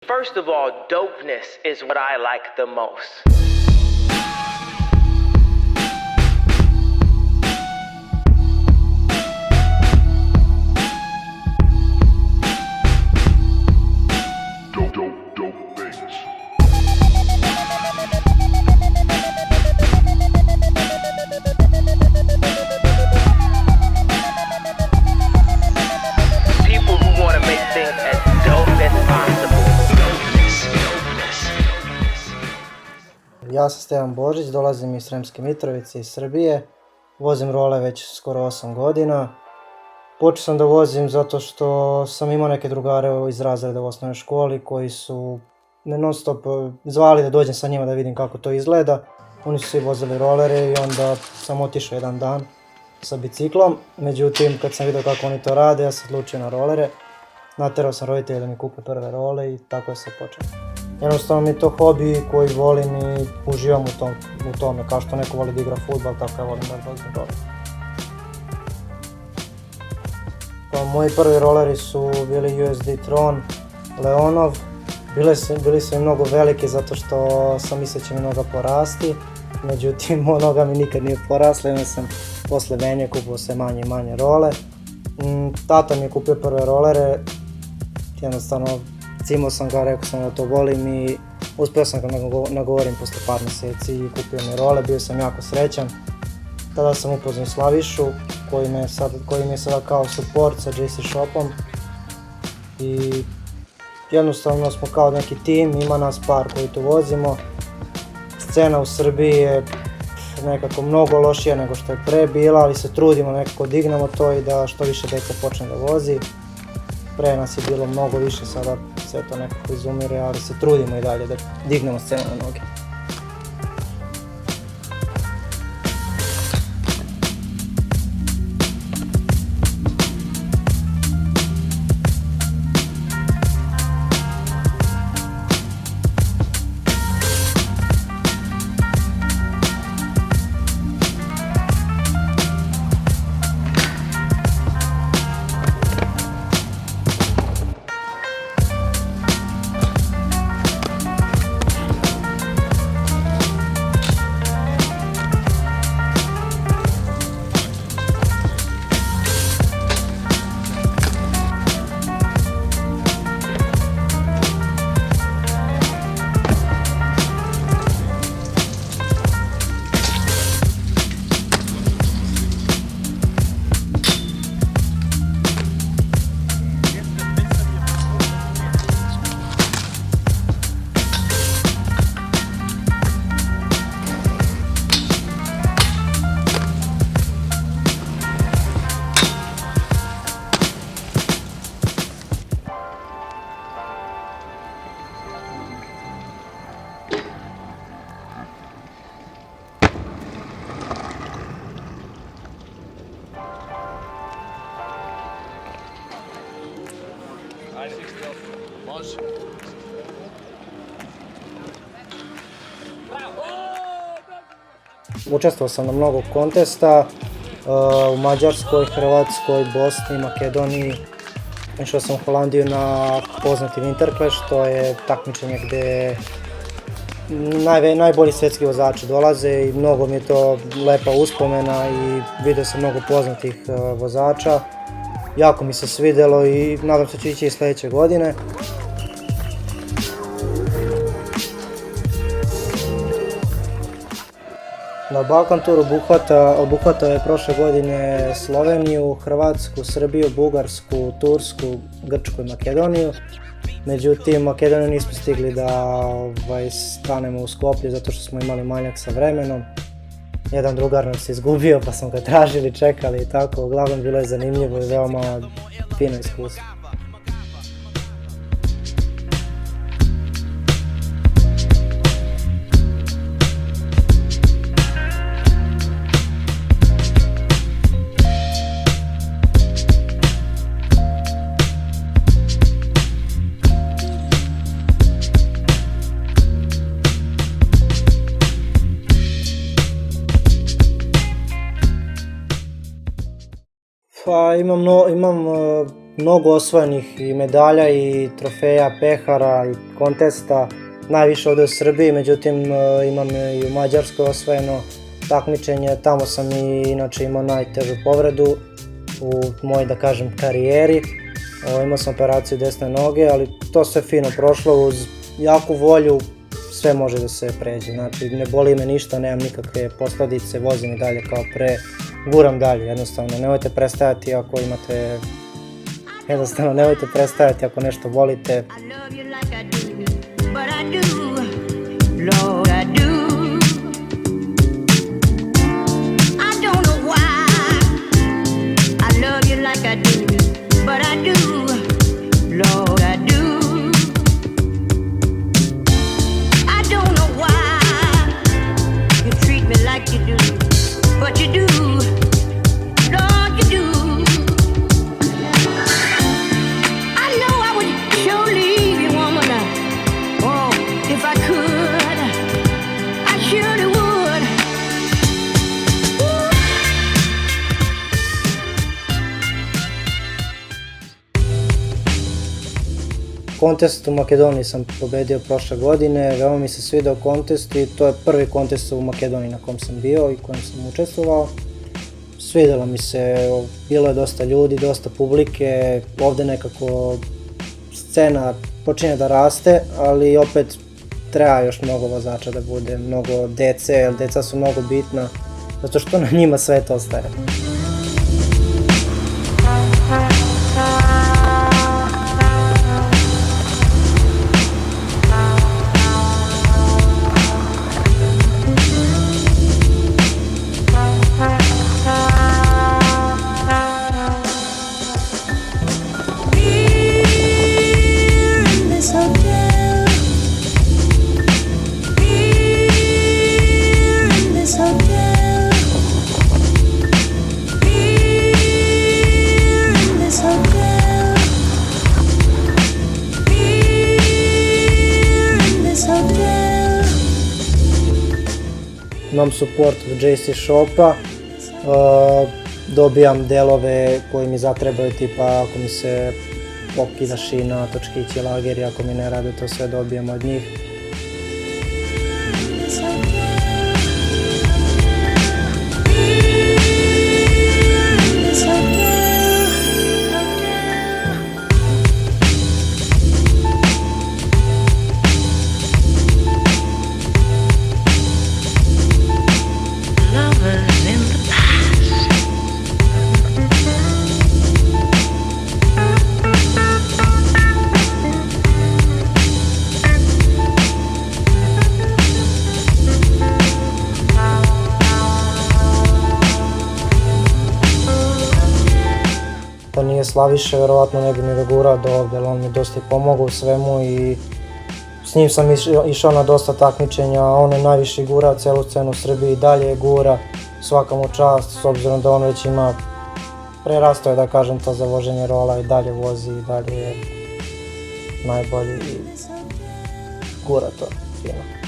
First of all, dopeness is what I like the most. Dope things. People who want to make things as dope as possible. Ja sam Stevan Božić, dolazim iz Sremske Mitrovice, iz Srbije. Vozim role već skoro 8 godina. Počeo sam da vozim zato što sam imao neke drugare iz razreda u osnovnoj školi koji su me non stop zvali da dođem sa njima da vidim kako to izgleda. Oni su svi vozili rolere i onda sam otišao jedan dan sa biciklom. Međutim, kad sam vidio kako oni to rade, ja sam odlučio na rolere. Naterao sam roditelje da mi kupe prve role i tako je se počelo. Jednostavno mi je to hobi koji volim i uživam u tome, kao što neko voli da igra fudbal, tako ja volim da vozim roler. Pa moji prvi roleri su bili USD Tron, Leonov. Bili su i mnogo veliki zato što sam mislio će mi noga porasti. Međutim, noga mi nikad nije porasla, onda sam posle menje kupio sve manje i manje role. Tata mi je kupio prve rolere, jednostavno cimao sam ga, rekao sam da to volim i uspio sam ga nagovorim posle par mjeseci i kupio mi role, bio sam jako srećan. Tada sam upoznao Slavišu koji mi je sada kao support sa JC Shopom i jednostavno smo kao neki tim, ima nas par koji to vozimo. Scena u Srbiji je nekako mnogo lošija nego što je pre bila, ali se trudimo nekako dignemo to i da što više djeca počne da vozi. Pre nas je bilo mnogo više, sada sve to nekako izumire, ali se trudimo i dalje da dignemo scenu na noge. Učestvovao sam na mnogo kontesta u Mađarskoj, Hrvatskoj, Bosni, Makedoniji. Išao sam u Holandiju na poznati Winter Clash, to je takmičenje gdje najbolji svjetski vozači dolaze i mnogo mi je to lepa uspomena i vidio sam mnogo poznatih vozača. Jako mi se svidjelo i nadam se da će ići i sljedeće godine. Na Balkan Tour obuhvatao je prošle godine Sloveniju, Hrvatsku, Srbiju, Bugarsku, Tursku, Grčku i Makedoniju. Međutim, Makedoniju nismo stigli da stanemo u Skoplju zato što smo imali manjak sa vremenom. Jedan drugar nam se izgubio pa smo ga tražili, čekali i tako. Uglavnom bilo je zanimljivo i veoma fino iskustvo. Pa imam mnogo osvojenih i medalja i trofeja, pehara i kontesta, najviše ovdje u Srbiji, međutim imam i u Mađarskoj osvojeno takmičenje, tamo sam i inače imao najtežu povredu u mojoj, da kažem, karijeri. Imao sam operaciju desne noge, ali to sve fino prošlo, uz jaku volju sve može da se pređe, znači ne boli me ništa, nemam nikakve posljedice, vozim i dalje kao pre, guram dalje, jednostavno nemojte prestajati ako imate, jednostavno nemojte prestajati ako nešto volite. Kontest u Makedoniji sam pobedio prošle godine, veoma mi se svidao kontest i to je prvi kontest u Makedoniji na kom sam bio i kojem sam učestvovao. Svidjelo mi se, bilo je dosta ljudi, dosta publike, ovdje nekako scena počinje da raste, ali opet treba još mnogo vozača da bude, mnogo dece, jer deca su mnogo bitna, zato što na njima sve to ostaje. Imam support od JC Shopa, dobijam delove koji mi zatrebaju, tipa ako mi se pokida šina, točkići, lageri, ako mi ne rade, to sve dobijem od njih. Da nije Slaviše, verovatno ne bi mi ga gurao do ovdje, ali on mi dosta i pomogao u svemu i s njim sam išao na dosta takmičenja, on je najviše gurao celu scenu u Srbiji i dalje je gura, svaka mu čast, s obzirom da on već ima, prerastao je, da kažem, to za voženje rola i dalje vozi i dalje je najbolji i gura to fino.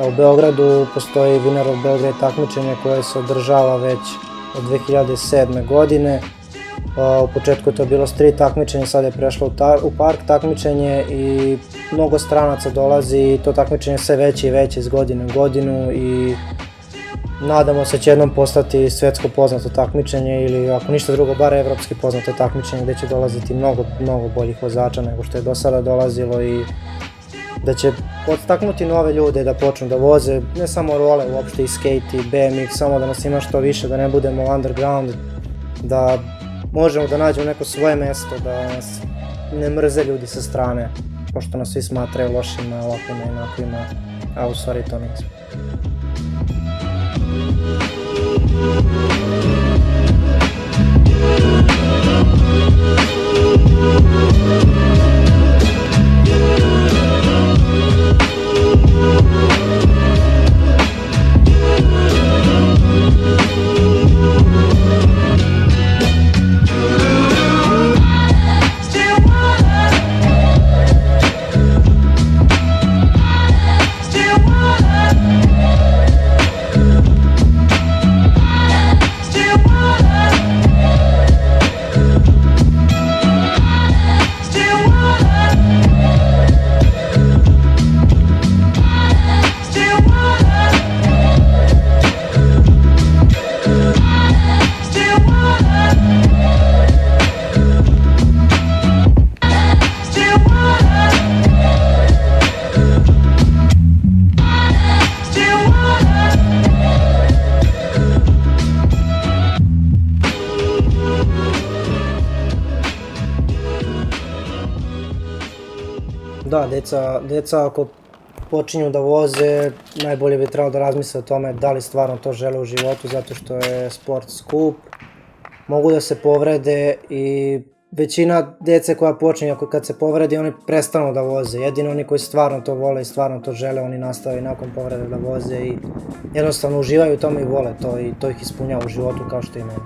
U Beogradu postoji Winner of Belgrade takmičenje koje se održava već od 2007. godine. U početku je to bilo street takmičenje, sad je prešlo u park takmičenje i mnogo stranaca dolazi i to takmičenje je sve veće i veće iz godine u godinu i nadamo se će jednom postati svetsko poznato takmičenje ili ako ništa drugo bar evropski poznato takmičenje gdje će dolaziti mnogo boljih vozača nego što je do sada dolazilo i da će podstaknuti nove ljude da počnu da voze, ne samo role, uopšte i skate i BMX, samo da nas ima što više, da ne budemo underground, da možemo da nađemo neko svoje mesto, da nas ne mrze ljudi sa strane, pošto nas svi smatraju lošima, ovakvima i onakvima, a u stvari to nismo. Da, deca ako počinju da voze, najbolje bi trebalo da razmisle o tome da li stvarno to žele u životu, zato što je sport skup, mogu da se povrede i većina dece koja počinje, kad se povredi, oni prestanu da voze, jedino oni koji stvarno to vole i stvarno to žele, oni nastave nakon povrede da voze i jednostavno uživaju u tome i vole to i to ih ispunjava u životu kao što i mene.